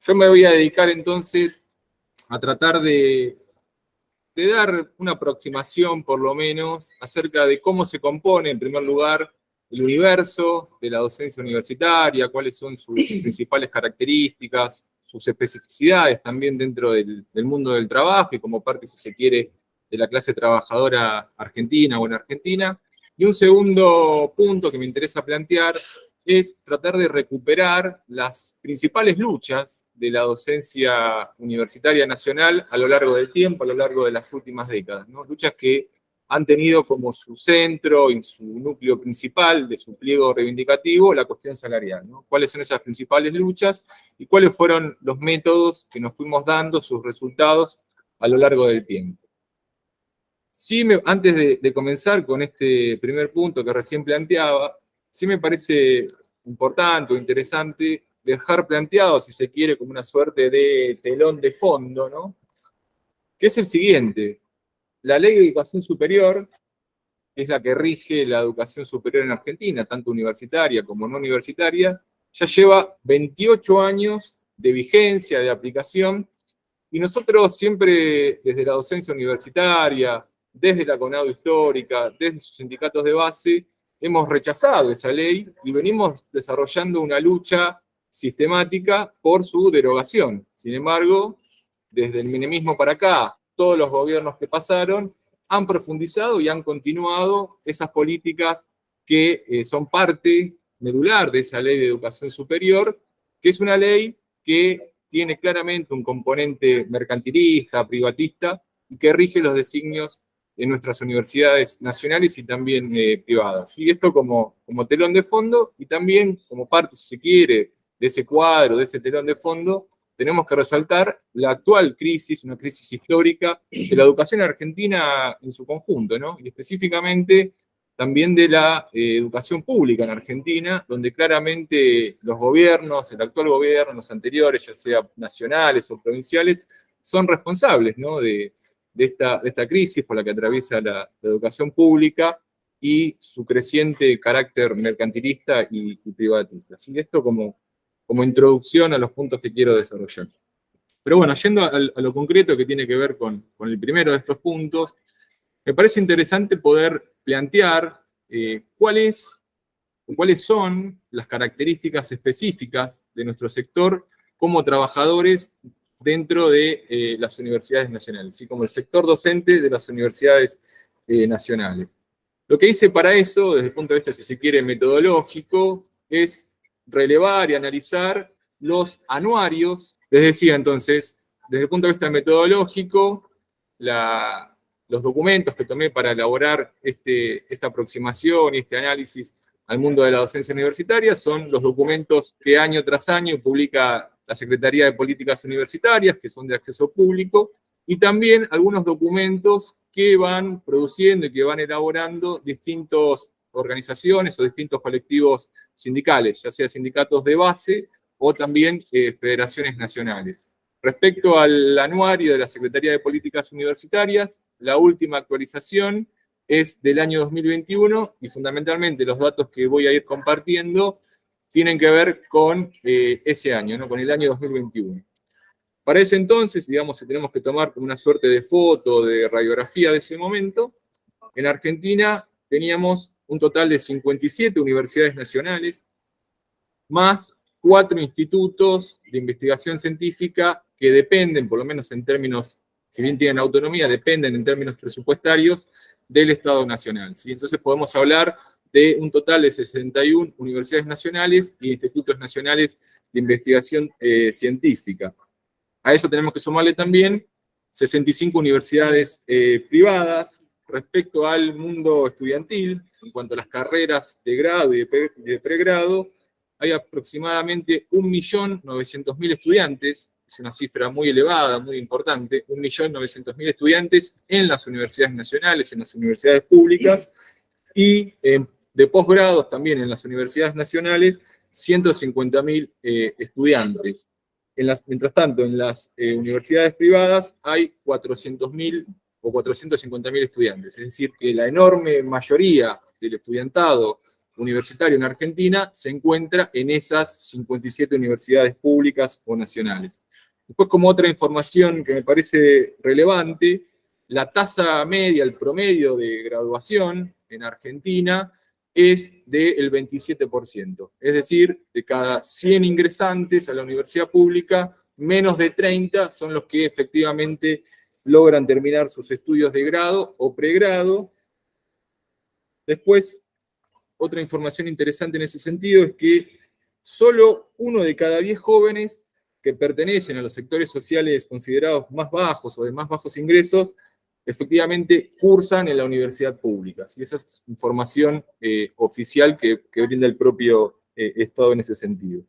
Yo me voy a dedicar entonces a tratar de dar una aproximación, por lo menos, acerca de cómo se compone, en primer lugar, el universo de la docencia universitaria, cuáles son sus principales características, sus especificidades también dentro del mundo del trabajo y como parte, si se quiere, de la clase trabajadora argentina o en Argentina. Y un segundo punto que me interesa plantear es tratar de recuperar las principales luchas de la docencia universitaria nacional a lo largo del tiempo, a lo largo de las últimas décadas, ¿no? Luchas que han tenido como su centro y su núcleo principal de su pliego reivindicativo la cuestión salarial, ¿no? ¿Cuáles son esas principales luchas y cuáles fueron los métodos que nos fuimos dando, sus resultados a lo largo del tiempo? Sí, antes de comenzar con este primer punto que recién planteaba, sí me parece importante o interesante dejar planteado, si se quiere, como una suerte de telón de fondo, ¿no? Que es el siguiente: la Ley de Educación Superior, que es la que rige la educación superior en Argentina, tanto universitaria como no universitaria, ya lleva 28 años de vigencia, de aplicación, y nosotros siempre, desde la docencia universitaria, desde la CONADO histórica, desde sus sindicatos de base, hemos rechazado esa ley y venimos desarrollando una lucha sistemática por su derogación. Sin embargo, desde el menemismo para acá, todos los gobiernos que pasaron han profundizado y han continuado esas políticas que son parte medular de esa ley de educación superior, que es una ley que tiene claramente un componente mercantilista, privatista, y que rige los designios en nuestras universidades nacionales y también privadas. Y esto como telón de fondo, y también como parte, si se quiere, de ese cuadro, de ese telón de fondo, tenemos que resaltar la actual crisis, una crisis histórica de la educación argentina en su conjunto, ¿no? Y específicamente también de la educación pública en Argentina, donde claramente los gobiernos, el actual gobierno, los anteriores, ya sea nacionales o provinciales, son responsables, ¿no? de esta crisis por la que atraviesa la educación pública y su creciente carácter mercantilista y privatista. Así que esto como introducción a los puntos que quiero desarrollar. Pero bueno, yendo a lo concreto que tiene que ver con el primero de estos puntos, me parece interesante poder plantear cuáles son las características específicas de nuestro sector como trabajadores dentro de las universidades nacionales, ¿sí? Como el sector docente de las universidades nacionales. Lo que hice para eso, desde el punto de vista, si se quiere, metodológico, es relevar y analizar los anuarios. Les decía entonces, desde el punto de vista metodológico, los documentos que tomé para elaborar esta aproximación y este análisis al mundo de la docencia universitaria son los documentos que año tras año publica la Secretaría de Políticas Universitarias, que son de acceso público, y también algunos documentos que van produciendo y que van elaborando distintas organizaciones o distintos colectivos sindicales, ya sea sindicatos de base o también federaciones nacionales. Respecto al anuario de la Secretaría de Políticas Universitarias, la última actualización es del año 2021 y fundamentalmente los datos que voy a ir compartiendo tienen que ver con ese año, ¿no? Con el año 2021. Para ese entonces, digamos, si tenemos que tomar como una suerte de foto, de radiografía de ese momento, en Argentina teníamos un total de 57 universidades nacionales, más 4 institutos de investigación científica que dependen, por lo menos en términos, si bien tienen autonomía, dependen en términos presupuestarios del Estado Nacional, ¿sí? Entonces podemos hablar de un total de 61 universidades nacionales e institutos nacionales de investigación científica. A eso tenemos que sumarle también 65 universidades privadas. Respecto al mundo estudiantil, en cuanto a las carreras de grado y de pregrado, hay aproximadamente 1.900.000 estudiantes, es una cifra muy elevada, muy importante, 1.900.000 estudiantes en las universidades nacionales, en las universidades públicas, y de posgrados también en las universidades nacionales, 150.000 estudiantes. Mientras tanto, en las universidades privadas hay 400.000 o 450.000 estudiantes, es decir, que la enorme mayoría del estudiantado universitario en Argentina se encuentra en esas 57 universidades públicas o nacionales. Después, como otra información que me parece relevante, la tasa media, el promedio de graduación en Argentina es del 27%. Es decir, de cada 100 ingresantes a la universidad pública, menos de 30 son los que efectivamente logran terminar sus estudios de grado o pregrado. Después, otra información interesante en ese sentido es que solo 1 de cada 10 jóvenes que pertenecen a los sectores sociales considerados más bajos o de más bajos ingresos, efectivamente cursan en la universidad pública. ¿Sí? Esa es información oficial que brinda el propio Estado en ese sentido.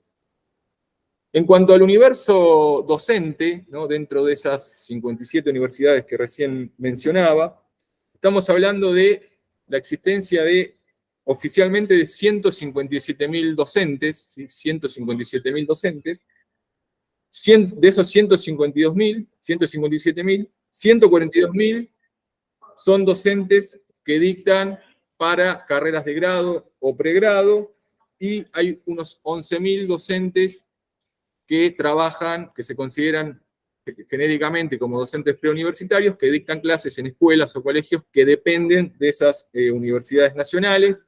En cuanto al universo docente, ¿no? Dentro de esas 57 universidades que recién mencionaba, estamos hablando de la existencia de oficialmente de 157.000 docentes, ¿sí? 157.000 docentes. De esos 152.000, 157.000, 142.000 son docentes que dictan para carreras de grado o pregrado, y hay unos 11.000 docentes que trabajan, que se consideran genéricamente como docentes preuniversitarios, que dictan clases en escuelas o colegios que dependen de esas universidades nacionales.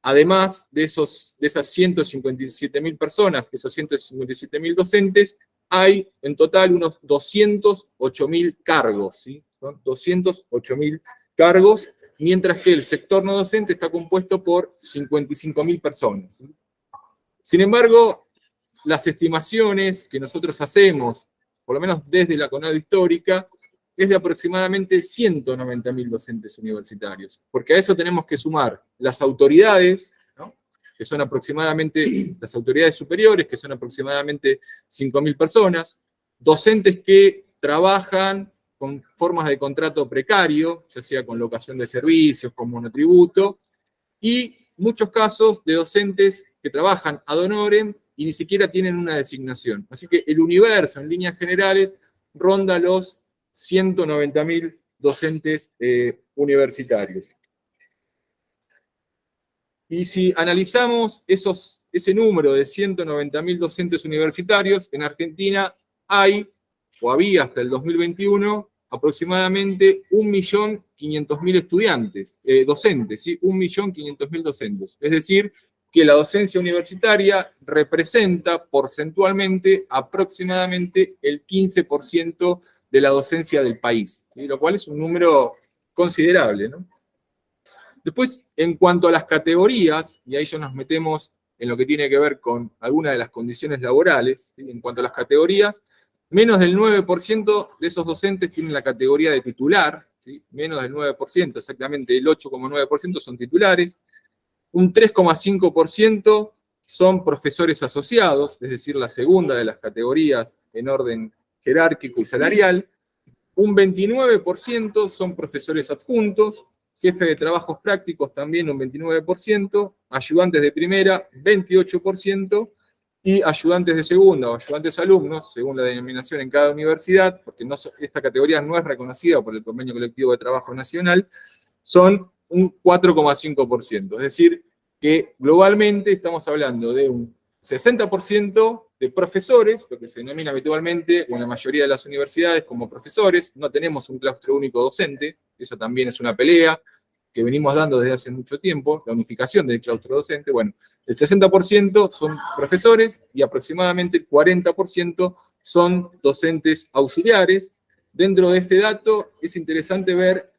Además de esas 157.000 personas, esos 157.000 docentes, hay en total unos 208.000 cargos, ¿sí? Son 208.000 cargos, mientras que el sector no docente está compuesto por 55.000 personas, ¿sí? Sin embargo, las estimaciones que nosotros hacemos, por lo menos desde la CONADO histórica, es de aproximadamente 190.000 docentes universitarios, porque a eso tenemos que sumar las autoridades, ¿no? Que son aproximadamente, las autoridades superiores, que son aproximadamente 5.000 personas, docentes que trabajan con formas de contrato precario, ya sea con locación de servicios, con monotributo, y muchos casos de docentes que trabajan ad honorem y ni siquiera tienen una designación. Así que el universo, en líneas generales, ronda los 190.000 docentes universitarios. Y si analizamos ese número de 190.000 docentes universitarios, en Argentina hay, o había hasta el 2021, aproximadamente 1.500.000 estudiantes, docentes, ¿sí? 1.500.000 docentes. Es decir, que la docencia universitaria representa porcentualmente aproximadamente el 15% de la docencia del país, ¿sí? Lo cual es un número considerable, ¿no? Después, en cuanto a las categorías, y ahí ya nos metemos en lo que tiene que ver con algunas de las condiciones laborales, ¿sí? En cuanto a las categorías, menos del 9% de esos docentes tienen la categoría de titular, ¿sí? Menos del 9%, exactamente el 8,9% son titulares, un 3,5% son profesores asociados, es decir, la segunda de las categorías en orden jerárquico y salarial, un 29% son profesores adjuntos, jefe de trabajos prácticos también un 29%, ayudantes de primera 28%, y ayudantes de segunda o ayudantes alumnos, según la denominación en cada universidad, porque esta categoría no es reconocida por el Convenio Colectivo de Trabajo Nacional, son un 4,5%. Es decir, que globalmente estamos hablando de un 60% de profesores, lo que se denomina habitualmente, o en la mayoría de las universidades, como profesores. No tenemos un claustro único docente, eso también es una pelea que venimos dando desde hace mucho tiempo, la unificación del claustro docente. Bueno, el 60% son profesores y aproximadamente el 40% son docentes auxiliares. Dentro de este dato es interesante ver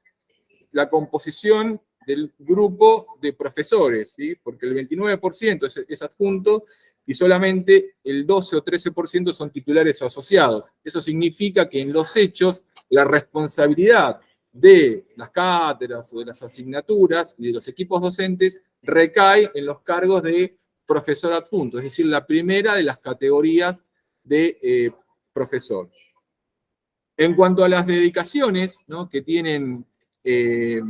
la composición del grupo de profesores, ¿sí? Porque el 29% es adjunto y solamente el 12 o 13% son titulares o asociados. Eso significa que en los hechos la responsabilidad de las cátedras o de las asignaturas y de los equipos docentes recae en los cargos de profesor adjunto, es decir, la primera de las categorías de profesor. En cuanto a las dedicaciones, ¿no? Que tienen que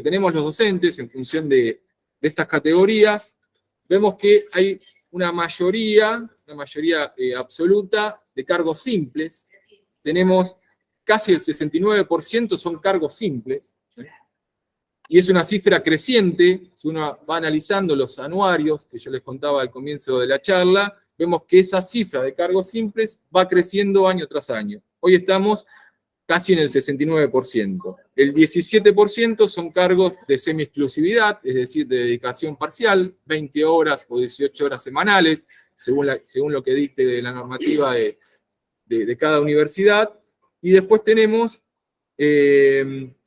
tenemos los docentes en función de estas categorías, vemos que hay una mayoría absoluta de cargos simples. Tenemos casi el 69% son cargos simples. y es una cifra creciente. Si uno va analizando los anuarios que yo les contaba al comienzo de la charla, vemos que esa cifra de cargos simples va creciendo año tras año. Hoy estamos casi en el 69%. El 17% son cargos de semi-exclusividad, es decir, de dedicación parcial, 20 horas o 18 horas semanales, según lo que dicte la normativa de cada universidad. Y después tenemos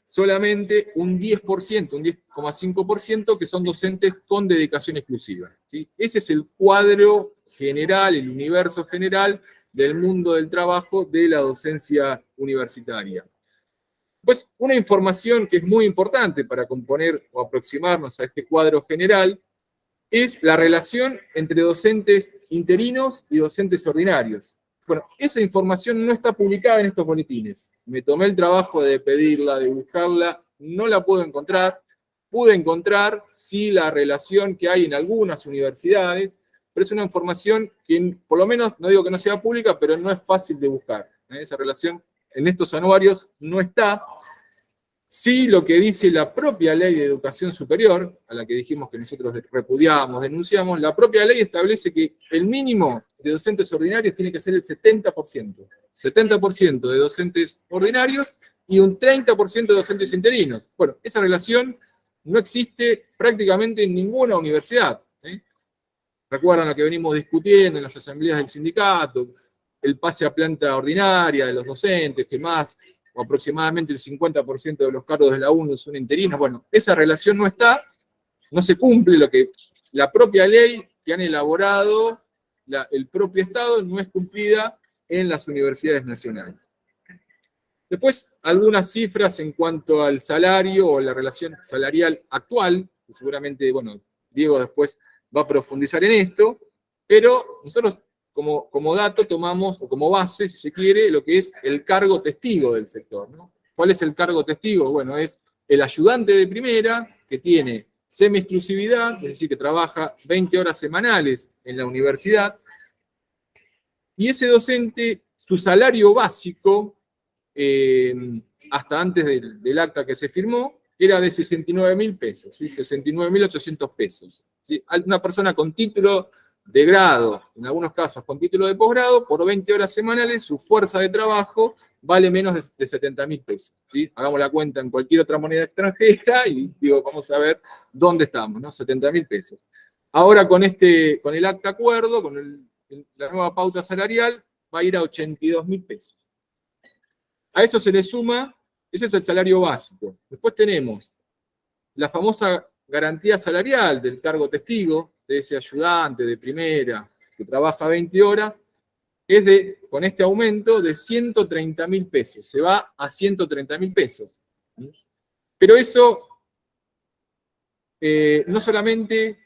solamente un 10%, un 10,5% que son docentes con dedicación exclusiva, ¿sí? Ese es el cuadro general, el universo general del mundo del trabajo de la docencia universitaria. Pues una información que es muy importante para componer o aproximarnos a este cuadro general es la relación entre docentes interinos y docentes ordinarios. Bueno, esa información no está publicada en estos boletines. Me tomé el trabajo de pedirla, de buscarla, no la puedo encontrar. Pude encontrar, sí, la relación que hay en algunas universidades, pero es una información que, por lo menos, no digo que no sea pública, pero no es fácil de buscar. Esa relación en estos anuarios no está. Sí, lo que dice la propia ley de educación superior, a la que dijimos que nosotros repudiamos, denunciamos, la propia ley establece que el mínimo de docentes ordinarios tiene que ser el 70%. 70% de docentes ordinarios y un 30% de docentes interinos. Bueno, esa relación no existe prácticamente en ninguna universidad, ¿sí? Recuerdan lo que venimos discutiendo en las asambleas del sindicato, el pase a planta ordinaria de los docentes, que más o aproximadamente el 50% de los cargos de la UNO son interinos. Bueno, esa relación no está, no se cumple. Lo que la propia ley que han elaborado el propio Estado no es cumplida en las universidades nacionales. Después, algunas cifras en cuanto al salario o la relación salarial actual, que seguramente, bueno, Diego después va a profundizar en esto, pero nosotros como dato tomamos, o como base, si se quiere, lo que es el cargo testigo del sector, ¿no? ¿Cuál es el cargo testigo? Bueno, es el ayudante de primera que tiene semi-exclusividad, es decir, que trabaja 20 horas semanales en la universidad, y ese docente, su salario básico, hasta antes del acta que se firmó, era de 69.000 pesos, ¿sí? 69.800 pesos. ¿Sí? Una persona con título de grado, en algunos casos con título de posgrado, por 20 horas semanales, su fuerza de trabajo vale menos de 70.000 pesos. ¿Sí? Hagamos la cuenta en cualquier otra moneda extranjera y digo, vamos a ver dónde estamos, ¿no? 70.000 pesos. Ahora con el acta acuerdo, con la nueva pauta salarial, va a ir a 82.000 pesos. A eso se le suma, ese es el salario básico. Después tenemos la famosa garantía salarial del cargo testigo, de ese ayudante de primera que trabaja 20 horas, es con este aumento de 130.000 pesos. Se va a 130.000 pesos. Pero eso no solamente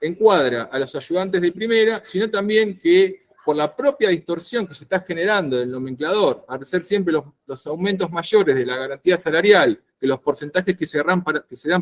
encuadra a los ayudantes de primera, sino también que por la propia distorsión que se está generando del nomenclador, al ser siempre los aumentos mayores de la garantía salarial que los porcentajes que se dan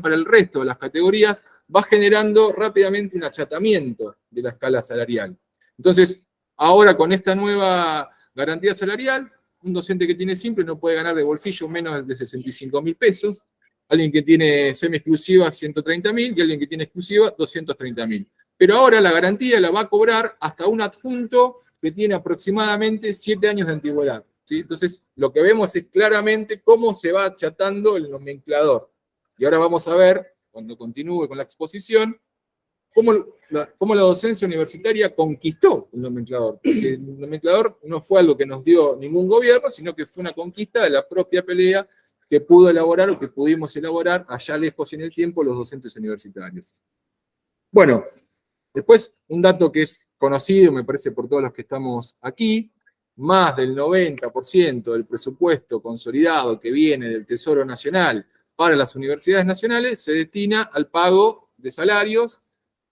para el resto de las categorías, va generando rápidamente un achatamiento de la escala salarial. Entonces, ahora con esta nueva garantía salarial, un docente que tiene simple no puede ganar de bolsillo menos de 65.000 pesos, alguien que tiene semi-exclusiva 130.000 y alguien que tiene exclusiva 230.000. Pero ahora la garantía la va a cobrar hasta un adjunto que tiene aproximadamente 7 años de antigüedad, ¿sí? Entonces, lo que vemos es claramente cómo se va achatando el nomenclador. Y ahora vamos a ver, cuando continúe con la exposición, cómo la docencia universitaria conquistó el nomenclador. Porque el nomenclador no fue algo que nos dio ningún gobierno, sino que fue una conquista de la propia pelea que pudo elaborar o que pudimos elaborar allá lejos en el tiempo los docentes universitarios. Bueno, después un dato que es conocido, me parece, por todos los que estamos aquí, más del 90% del presupuesto consolidado que viene del Tesoro Nacional para las universidades nacionales se destina al pago de salarios,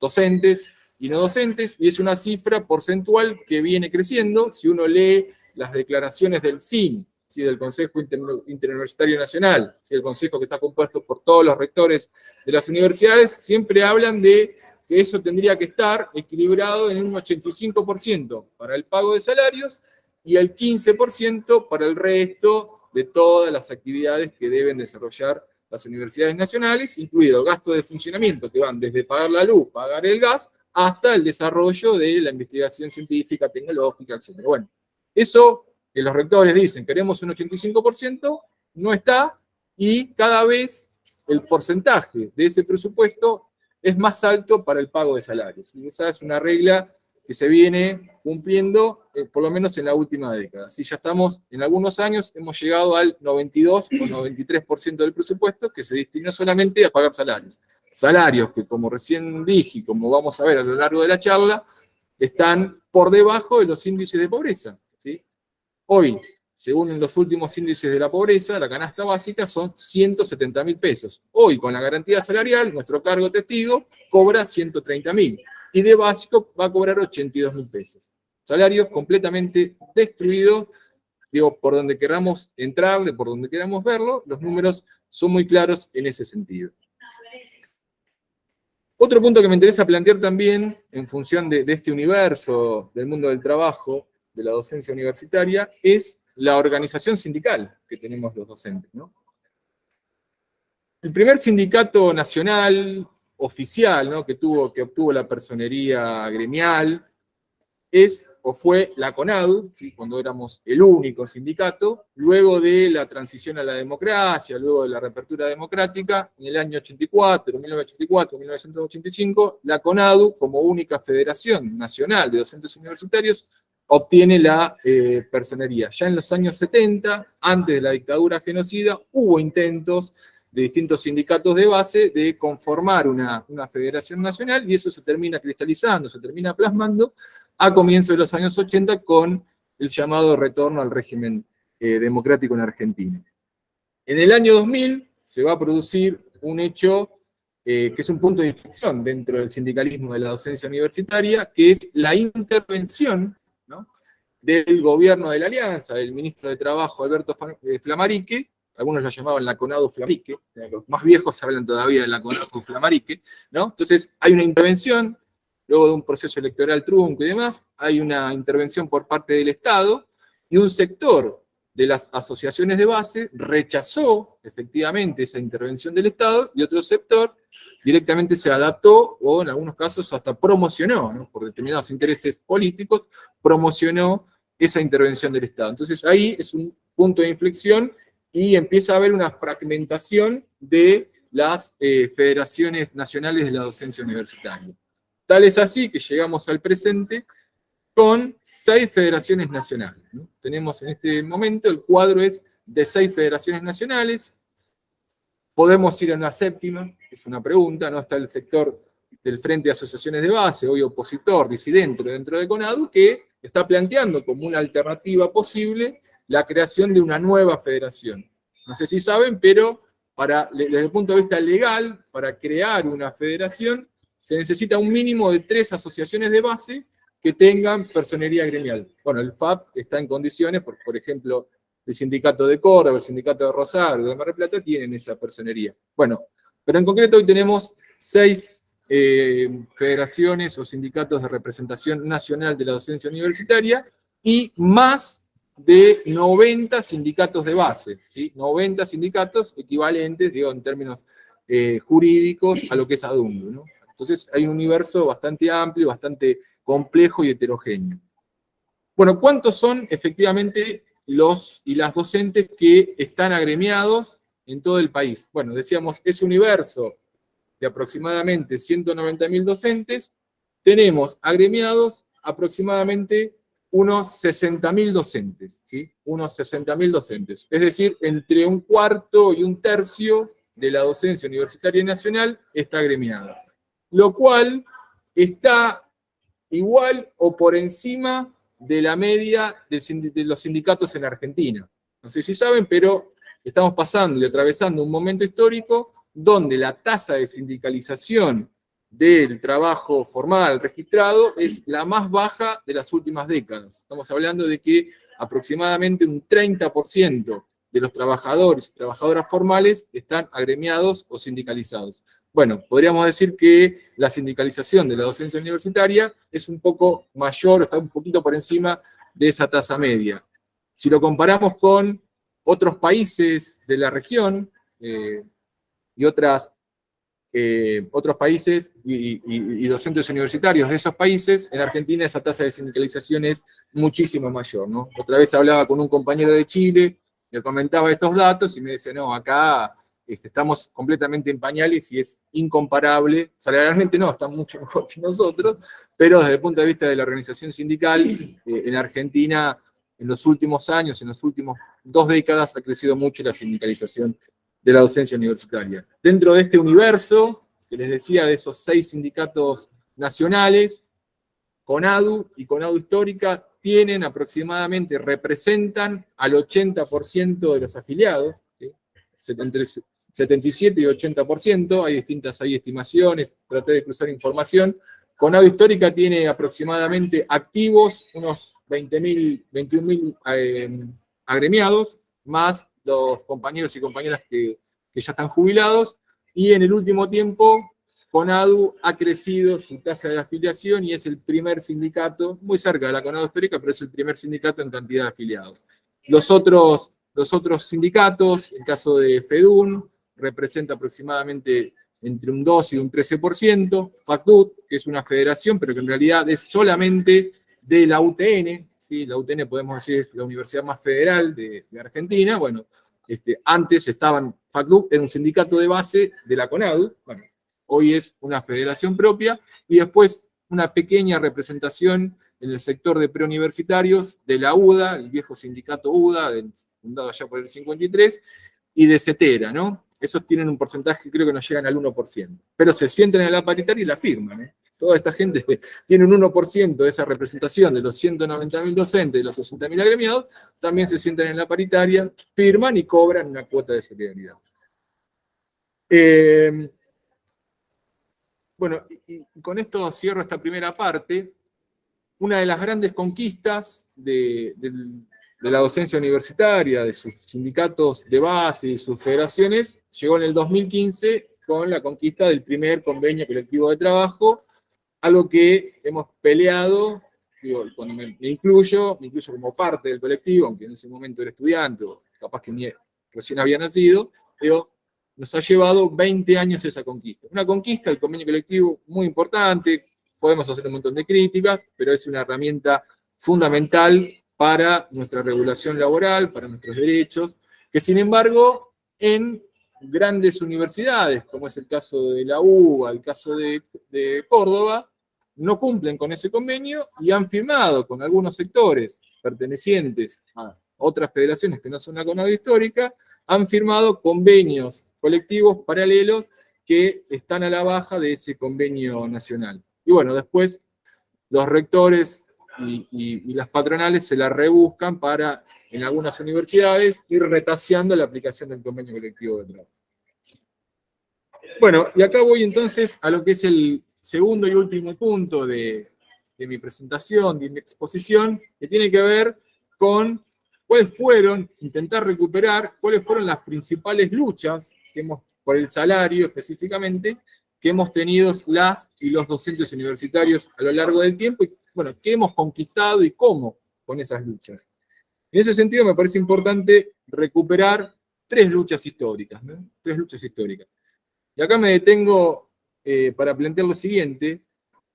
docentes y no docentes, y es una cifra porcentual que viene creciendo. Si uno lee las declaraciones del CIN, ¿sí? Del Consejo Interuniversitario Nacional, ¿sí? El consejo que está compuesto por todos los rectores de las universidades, siempre hablan de que eso tendría que estar equilibrado en un 85% para el pago de salarios y el 15% para el resto de todas las actividades que deben desarrollar las universidades nacionales, incluido el gasto de funcionamiento, que van desde pagar la luz, pagar el gas, hasta el desarrollo de la investigación científica, tecnológica, etc. Bueno, eso que los rectores dicen, queremos un 85%, no está, y cada vez el porcentaje de ese presupuesto es más alto para el pago de salarios. Y esa es una regla que se viene cumpliendo por lo menos en la última década. ¿Sí? Ya estamos, en algunos años, hemos llegado al 92 o 93% del presupuesto que se destinó solamente a pagar salarios. Salarios que, como recién dije, y como vamos a ver a lo largo de la charla, están por debajo de los índices de pobreza. ¿Sí? Hoy, según los últimos índices de la pobreza, la canasta básica son 170.000 pesos. Hoy, con la garantía salarial, nuestro cargo testigo cobra 130.000. Y de básico va a cobrar 82.000 pesos. Salarios completamente destruidos, digo, por donde queramos entrarle, por donde queramos verlo, los números son muy claros en ese sentido. Otro punto que me interesa plantear también, en función de este universo del mundo del trabajo, de la docencia universitaria, es la organización sindical que tenemos los docentes, ¿no? El primer sindicato nacional oficial, ¿no?, que obtuvo la personería gremial es o fue la CONADU, ¿sí?, cuando éramos el único sindicato. Luego de la transición a la democracia, luego de la reapertura democrática, en el año 84, 1984, 1985, la CONADU, como única federación nacional de docentes universitarios, obtiene la personería. Ya en los años 70, antes de la dictadura genocida, hubo intentos de distintos sindicatos de base de conformar una federación nacional, y eso se termina cristalizando, se termina plasmando a comienzos de los años 80 con el llamado retorno al régimen democrático en Argentina. En el año 2000 se va a producir un hecho que es un punto de inflexión dentro del sindicalismo de la docencia universitaria, que es la intervención, ¿no?, del gobierno de la Alianza, del ministro de Trabajo Alberto Flammarique. Algunos lo llamaban la CONADU Flammarique, los más viejos hablan todavía de la CONADU Flammarique, ¿no? Entonces hay una intervención, luego de un proceso electoral trunco y demás, hay una intervención por parte del Estado, y un sector de las asociaciones de base rechazó efectivamente esa intervención del Estado, y otro sector directamente se adaptó, o en algunos casos hasta promocionó, ¿no?, por determinados intereses políticos, promocionó esa intervención del Estado. Entonces ahí es un punto de inflexión, y empieza a haber una fragmentación de las federaciones nacionales de la docencia universitaria. Tal es así que llegamos al presente con 6 federaciones nacionales, ¿no? Tenemos en este momento, el cuadro es de 6 federaciones nacionales. Podemos ir a una séptima, es una pregunta, ¿no? Está el sector del Frente de Asociaciones de Base, hoy opositor, disidente dentro de CONADU, que está planteando como una alternativa posible la creación de una nueva federación. No sé si saben, pero desde el punto de vista legal, para crear una federación, se necesita un mínimo de 3 asociaciones de base que tengan personería gremial. Bueno, el FAP está en condiciones, por ejemplo, el sindicato de Córdoba, el sindicato de Rosario, de Mar del Plata, tienen esa personería. Bueno, pero en concreto hoy tenemos 6 federaciones o sindicatos de representación nacional de la docencia universitaria, y más de 90 sindicatos de base, ¿sí? 90 sindicatos equivalentes, digo, en términos jurídicos, a lo que es ADUNDU, ¿no? Entonces hay un universo bastante amplio, bastante complejo y heterogéneo. Bueno, ¿cuántos son efectivamente los y las docentes que están agremiados en todo el país? Bueno, decíamos, ese universo de aproximadamente 190.000 docentes, tenemos agremiados aproximadamente unos 60.000 docentes, ¿sí? Unos 60.000 docentes. Es decir, entre un cuarto y un tercio de la docencia universitaria nacional está agremiada. Lo cual está igual o por encima de la media de los sindicatos en Argentina. No sé si saben, pero estamos pasando y atravesando un momento histórico donde la tasa de sindicalización del trabajo formal registrado es la más baja de las últimas décadas. Estamos hablando de que aproximadamente un 30% de los trabajadores y trabajadoras formales están agremiados o sindicalizados. Bueno, podríamos decir que la sindicalización de la docencia universitaria es un poco mayor, está un poquito por encima de esa tasa media. Si lo comparamos con otros países de la región, y otros países y docentes universitarios de esos países, en Argentina esa tasa de sindicalización es muchísimo mayor, ¿no? Otra vez hablaba con un compañero de Chile, le comentaba estos datos y me dice, no, acá estamos completamente en pañales y es incomparable, salarialmente no, están mucho mejor que nosotros, pero desde el punto de vista de la organización sindical, en Argentina, en los últimos años, en las últimas 2 décadas, ha crecido mucho la sindicalización de la docencia universitaria. Dentro de este universo, que les decía, de esos 6 sindicatos nacionales, CONADU y CONADU Histórica tienen aproximadamente, representan al 80% de los afiliados, ¿sí? Entre 77 y 80%, hay estimaciones, traté de cruzar información. CONADU Histórica tiene aproximadamente activos unos 21.000 agremiados, más los compañeros y compañeras que ya están jubilados, y en el último tiempo CONADU ha crecido su tasa de afiliación y es el primer sindicato, muy cerca de la CONADU Histórica, pero es el primer sindicato en cantidad de afiliados. Los otros sindicatos, el caso de FEDUN, representa aproximadamente entre un 2 y un 13%, FACDUT, que es una federación, pero que en realidad es solamente de la UTN, ¿sí? La UTN podemos decir es la universidad más federal de Argentina. Bueno, antes FACDUT era un sindicato de base de la CONADU, bueno, hoy es una federación propia, y después una pequeña representación en el sector de preuniversitarios de la UDA, el viejo sindicato UDA, fundado allá por el 53, y de CETERA, ¿no? Esos tienen un porcentaje que creo que no llegan al 1%, pero se sienten en la paritaria y la firman, ¿eh? Toda esta gente tiene un 1% de esa representación de los 190.000 docentes, de los 60.000 agremiados, también se sienten en la paritaria, firman y cobran una cuota de solidaridad. Bueno, y con esto cierro esta primera parte. Una de las grandes conquistas de la docencia universitaria, de sus sindicatos de base y sus federaciones, llegó en el 2015 con la conquista del primer convenio colectivo de trabajo, algo que hemos peleado, digo, cuando me incluyo como parte del colectivo, aunque en ese momento era estudiante, o capaz que recién había nacido, digo, nos ha llevado 20 años esa conquista. Una conquista, el convenio colectivo, muy importante, podemos hacer un montón de críticas, pero es una herramienta fundamental para nuestra regulación laboral, para nuestros derechos, que sin embargo, en grandes universidades, como es el caso de la UBA, el caso de Córdoba, no cumplen con ese convenio y han firmado con algunos sectores pertenecientes a otras federaciones que no son la CONADU Histórica, han firmado convenios colectivos paralelos que están a la baja de ese convenio nacional. Y bueno, después los rectores y las patronales se la rebuscan para, en algunas universidades, ir retaseando la aplicación del convenio colectivo de trabajo. Bueno, y acá voy entonces a lo que es el segundo y último punto de mi presentación, de mi exposición, que tiene que ver con intentar recuperar cuáles fueron las principales luchas por el salario específicamente, que hemos tenido las y los docentes universitarios a lo largo del tiempo, y bueno, qué hemos conquistado y cómo con esas luchas. En ese sentido me parece importante recuperar 3 luchas históricas, ¿no? 3 luchas históricas. Y acá me detengo para plantear lo siguiente,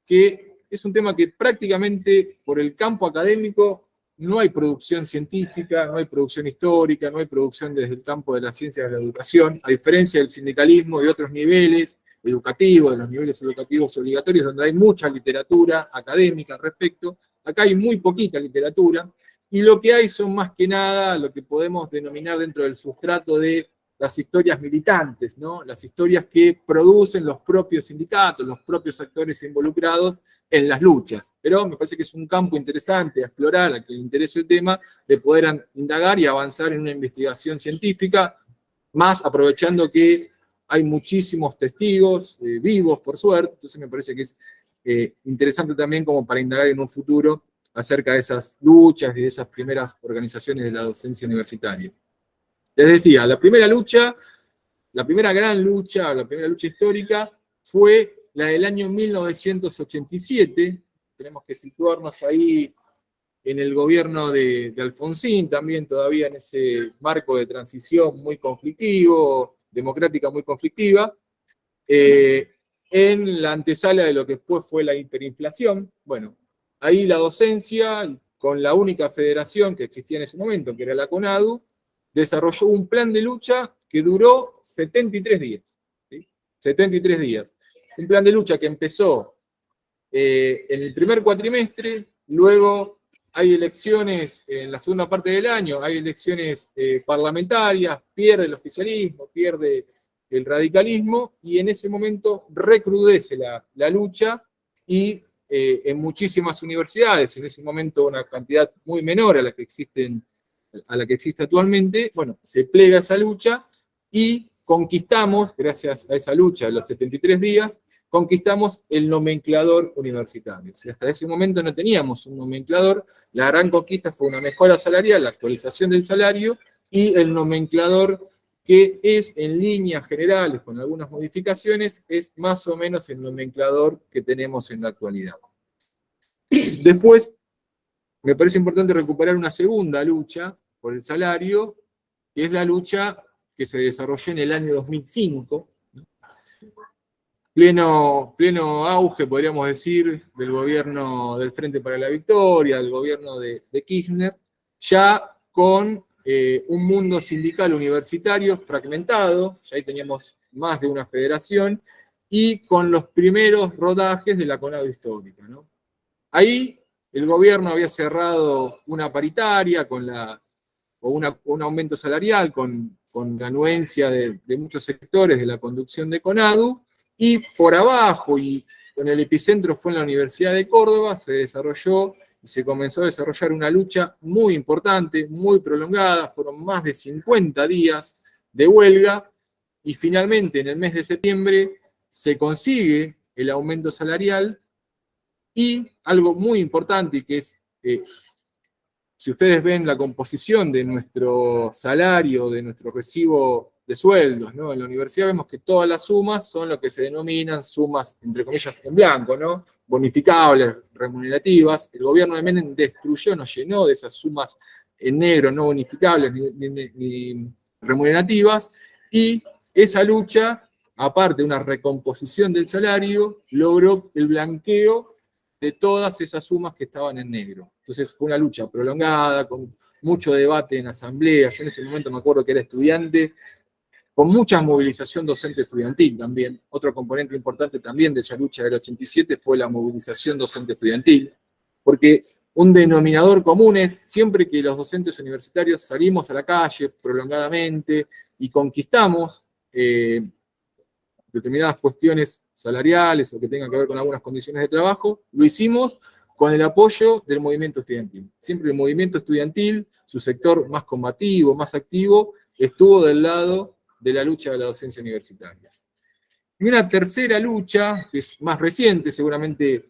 que es un tema que prácticamente por el campo académico no hay producción científica, no hay producción histórica, no hay producción desde el campo de las ciencias de la educación, a diferencia del sindicalismo y otros niveles educativos, de los niveles educativos obligatorios, donde hay mucha literatura académica al respecto. Acá hay muy poquita literatura, y lo que hay son más que nada lo que podemos denominar dentro del sustrato de las historias militantes, ¿no? Las historias que producen los propios sindicatos, los propios actores involucrados en las luchas. Pero me parece que es un campo interesante a explorar, a que le interese el tema, de poder indagar y avanzar en una investigación científica, más aprovechando que hay muchísimos testigos vivos, por suerte, entonces me parece que es interesante también como para indagar en un futuro acerca de esas luchas y de esas primeras organizaciones de la docencia universitaria. Les decía, la primera gran lucha, la primera lucha histórica fue la del año 1987. Tenemos que situarnos ahí en el gobierno de Alfonsín, también todavía en ese marco de transición muy conflictivo, democrática muy conflictiva, en la antesala de lo que después fue la hiperinflación. Bueno, ahí la docencia, con la única federación que existía en ese momento, que era la CONADU, desarrolló un plan de lucha que duró 73 días. ¿Sí? 73 días. Un plan de lucha que empezó en el primer cuatrimestre, luego hay elecciones en la segunda parte del año, hay elecciones parlamentarias, pierde el oficialismo, pierde el radicalismo, y en ese momento recrudece la lucha, y en muchísimas universidades, en ese momento una cantidad muy menor a la que existe actualmente, bueno, se plega esa lucha y conquistamos, gracias a esa lucha de los 73 días, conquistamos el nomenclador universitario. O sea, hasta ese momento no teníamos un nomenclador, la gran conquista fue una mejora salarial, la actualización del salario, y el nomenclador, que es en líneas generales, con algunas modificaciones, es más o menos el nomenclador que tenemos en la actualidad. Después, me parece importante recuperar una segunda lucha por el salario, que es la lucha que se desarrolló en el año 2005, pleno auge, podríamos decir, del gobierno del Frente para la Victoria, del gobierno de Kirchner, ya con un mundo sindical universitario fragmentado, ya ahí teníamos más de una federación, y con los primeros rodajes de la CONADU histórica, ¿no? Ahí el gobierno había cerrado una paritaria o un aumento salarial con la anuencia de muchos sectores de la conducción de CONADU, y por abajo, y en el epicentro fue en la Universidad de Córdoba, se desarrolló y se comenzó a desarrollar una lucha muy importante, muy prolongada, fueron más de 50 días de huelga, y finalmente en el mes de septiembre se consigue el aumento salarial, y algo muy importante, y que es, si ustedes ven la composición de nuestro salario, de nuestro recibo de sueldos, ¿no? En la universidad vemos que todas las sumas son lo que se denominan sumas, entre comillas, en blanco, ¿no? Bonificables, remunerativas. El gobierno de Menem destruyó, nos llenó de esas sumas en negro, no bonificables ni remunerativas, y esa lucha, aparte de una recomposición del salario, logró el blanqueo de todas esas sumas que estaban en negro. Entonces fue una lucha prolongada, con mucho debate en asambleas. Yo en ese momento me acuerdo que era estudiante, con mucha movilización docente estudiantil también. Otro componente importante también de esa lucha del 87 fue la movilización docente estudiantil, porque un denominador común es, siempre que los docentes universitarios salimos a la calle prolongadamente y conquistamos determinadas cuestiones salariales o que tengan que ver con algunas condiciones de trabajo, lo hicimos con el apoyo del movimiento estudiantil. Siempre el movimiento estudiantil, su sector más combativo, más activo, estuvo del lado de la lucha de la docencia universitaria. Y una tercera lucha, que es más reciente, seguramente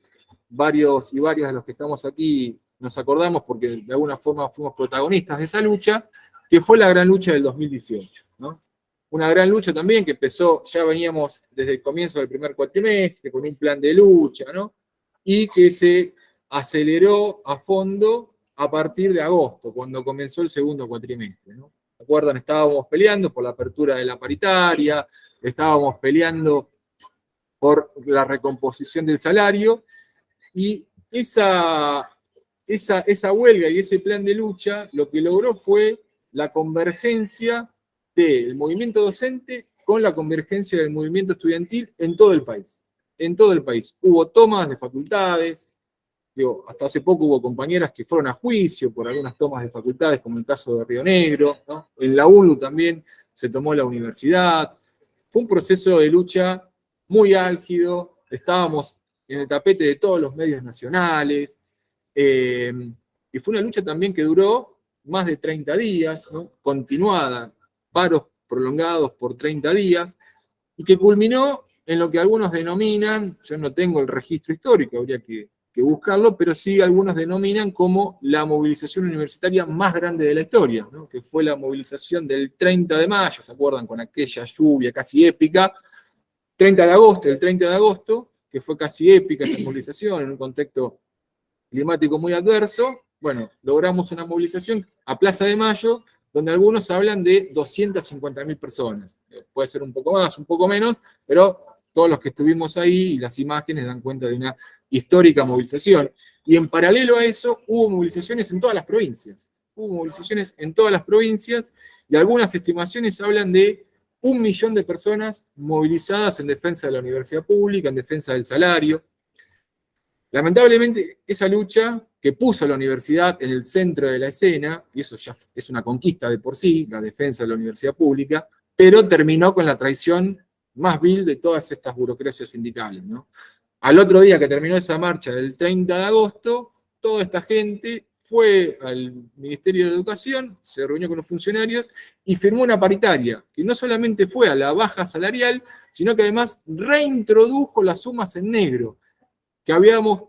varios y varias de los que estamos aquí nos acordamos porque de alguna forma fuimos protagonistas de esa lucha, que fue la gran lucha del 2018, ¿no? Una gran lucha también que empezó, ya veníamos desde el comienzo del primer cuatrimestre, con un plan de lucha, ¿no? Y que se aceleró a fondo a partir de agosto, cuando comenzó el segundo cuatrimestre, ¿no? ¿Se acuerdan? Estábamos peleando por la apertura de la paritaria, estábamos peleando por la recomposición del salario, y esa huelga y ese plan de lucha lo que logró fue la convergencia del movimiento docente con la convergencia del movimiento estudiantil en todo el país. En todo el país. Hubo tomas de facultades, digo, hasta hace poco hubo compañeras que fueron a juicio por algunas tomas de facultades, como el caso de Río Negro, ¿no? En la UNLU también se tomó la universidad. Fue un proceso de lucha muy álgido, estábamos en el tapete de todos los medios nacionales, y fue una lucha también que duró más de 30 días, ¿no? Continuada, paros prolongados por 30 días, y que culminó en lo que algunos denominan, yo no tengo el registro histórico, habría que buscarlo, pero sí algunos denominan como la movilización universitaria más grande de la historia, ¿no? Que fue la movilización del 30 de mayo, ¿se acuerdan? Con aquella lluvia casi épica, el 30 de agosto, que fue casi épica esa movilización en un contexto climático muy adverso. Bueno, logramos una movilización a Plaza de Mayo donde algunos hablan de 250.000 personas. Puede ser un poco más, un poco menos, pero todos los que estuvimos ahí y las imágenes dan cuenta de una histórica movilización. Y en paralelo a eso, hubo movilizaciones en todas las provincias. Hubo movilizaciones en todas las provincias y algunas estimaciones hablan de 1 millón de personas movilizadas en defensa de la universidad pública, en defensa del salario. Lamentablemente, esa lucha que puso a la universidad en el centro de la escena, y eso ya es una conquista de por sí, la defensa de la universidad pública, pero terminó con la traición más vil de todas estas burocracias sindicales, ¿no? Al otro día que terminó esa marcha del 30 de agosto, toda esta gente fue al Ministerio de Educación, se reunió con los funcionarios y firmó una paritaria, que no solamente fue a la baja salarial, sino que además reintrodujo las sumas en negro, que habíamos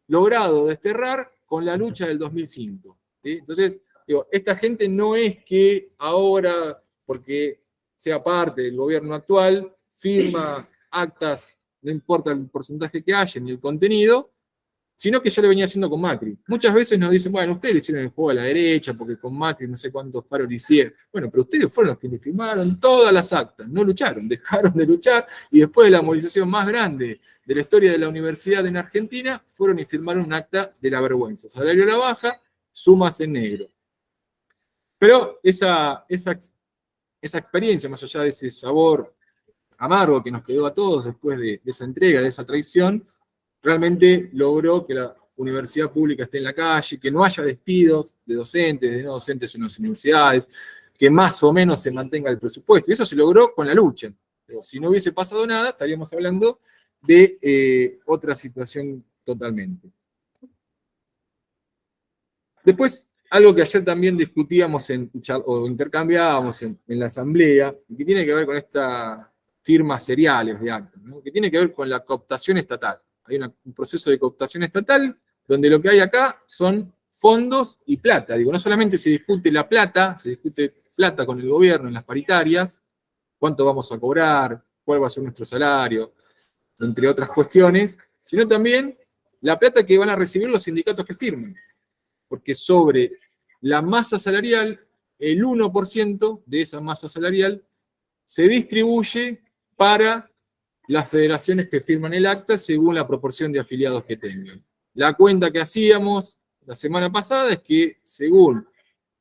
logrado desterrar con la lucha del 2005. ¿Sí? Entonces, digo, esta gente no es que ahora, porque sea parte del gobierno actual, firma actas, no importa el porcentaje que haya ni el contenido, sino que ya lo venía haciendo con Macri. Muchas veces nos dicen, bueno, ustedes le hicieron el juego a la derecha, porque con Macri no sé cuántos paros le hicieron. Bueno, pero ustedes fueron los que le firmaron todas las actas, no lucharon, dejaron de luchar, y después de la movilización más grande de la historia de la universidad en Argentina, fueron y firmaron un acta de la vergüenza. Salario a la baja, sumas en negro. Pero esa experiencia, más allá de ese sabor amargo que nos quedó a todos después de esa entrega, de esa traición, realmente logró que la universidad pública esté en la calle, que no haya despidos de docentes, de no docentes en las universidades, que más o menos se mantenga el presupuesto. Y eso se logró con la lucha. Pero si no hubiese pasado nada, estaríamos hablando de otra situación totalmente. Después, algo que ayer también discutíamos o intercambiábamos en la asamblea, y que tiene que ver con estas firmas seriales de actas, ¿no? Que tiene que ver con la cooptación estatal. Hay un proceso de cooptación estatal donde lo que hay acá son fondos y plata. Digo, no solamente se discute la plata, se discute plata con el gobierno en las paritarias, cuánto vamos a cobrar, cuál va a ser nuestro salario, entre otras cuestiones, sino también la plata que van a recibir los sindicatos que firmen. Porque sobre la masa salarial, el 1% de esa masa salarial se distribuye para las federaciones que firman el acta según la proporción de afiliados que tengan. La cuenta que hacíamos la semana pasada es que, según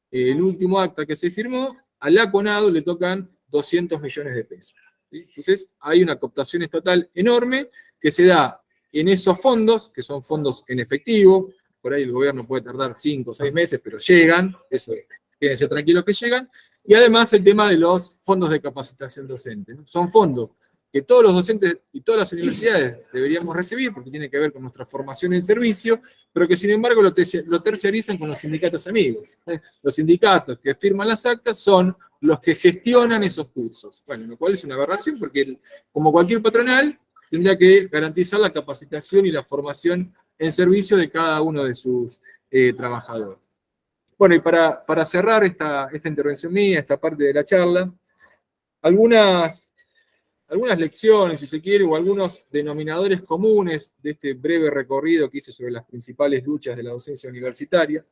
el último acta que se firmó, a la CONADO le tocan 200 millones de pesos. ¿Sí? Entonces, hay una cooptación estatal enorme que se da en esos fondos, que son fondos en efectivo. Por ahí el gobierno puede tardar 5 o 6 meses, pero llegan, eso, quédense tranquilos que llegan. Y además el tema de los fondos de capacitación docente, ¿no? Son fondos que todos los docentes y todas las universidades deberíamos recibir, porque tiene que ver con nuestra formación en servicio, pero que sin embargo lo terciarizan con los sindicatos amigos. Los sindicatos que firman las actas son los que gestionan esos cursos. Bueno, lo cual es una aberración, porque como cualquier patronal, tendría que garantizar la capacitación y la formación en servicio de cada uno de sus trabajadores. Bueno, y para cerrar esta intervención mía, esta parte de la charla, algunas lecciones, si se quiere, o algunos denominadores comunes de este breve recorrido que hice sobre las principales luchas de la docencia universitaria.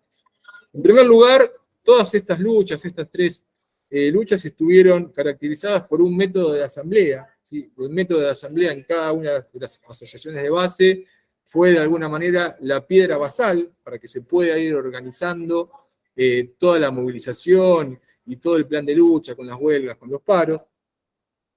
En primer lugar, todas estas luchas, estas 3 luchas estuvieron caracterizadas por un método de asamblea. ¿Sí? El método de asamblea en cada una de las asociaciones de base fue de alguna manera la piedra basal para que se pueda ir organizando toda la movilización y todo el plan de lucha con las huelgas, con los paros.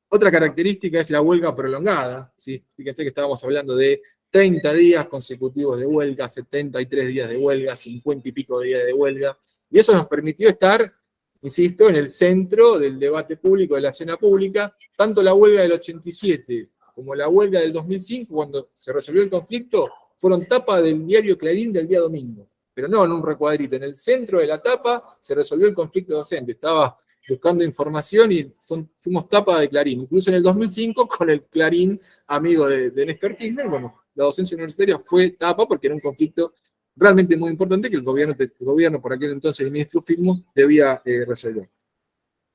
Otra característica es la huelga prolongada, ¿sí? Fíjense que estábamos hablando de 30 días consecutivos de huelga, 73 días de huelga, 50 y pico de días de huelga, y eso nos permitió estar, insisto, en el centro del debate público, de la escena pública. Tanto la huelga del 87 como la huelga del 2005, cuando se resolvió el conflicto, fueron tapa del diario Clarín del día domingo, pero no en un recuadrito, en el centro de la tapa se resolvió el conflicto docente. Estaba buscando información y fuimos tapa de Clarín. Incluso en el 2005, con el Clarín amigo de Néstor Kirchner, bueno, la docencia universitaria fue tapa porque era un conflicto realmente muy importante que el gobierno por aquel entonces, el ministro Filmus, debía resolver.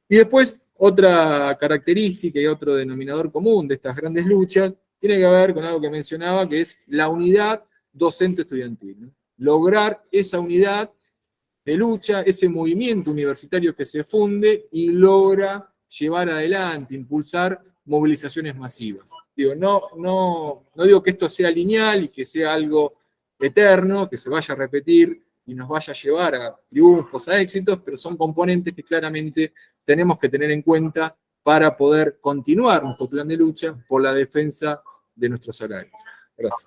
Y después, otra característica y otro denominador común de estas grandes luchas tiene que ver con algo que mencionaba, que es la unidad docente estudiantil, ¿no? Lograr esa unidad de lucha, ese movimiento universitario que se funde y logra llevar adelante, impulsar movilizaciones masivas. Digo, no digo que esto sea lineal y que sea algo eterno, que se vaya a repetir y nos vaya a llevar a triunfos, a éxitos, pero son componentes que claramente tenemos que tener en cuenta para poder continuar nuestro plan de lucha por la defensa de nuestros salarios. Gracias.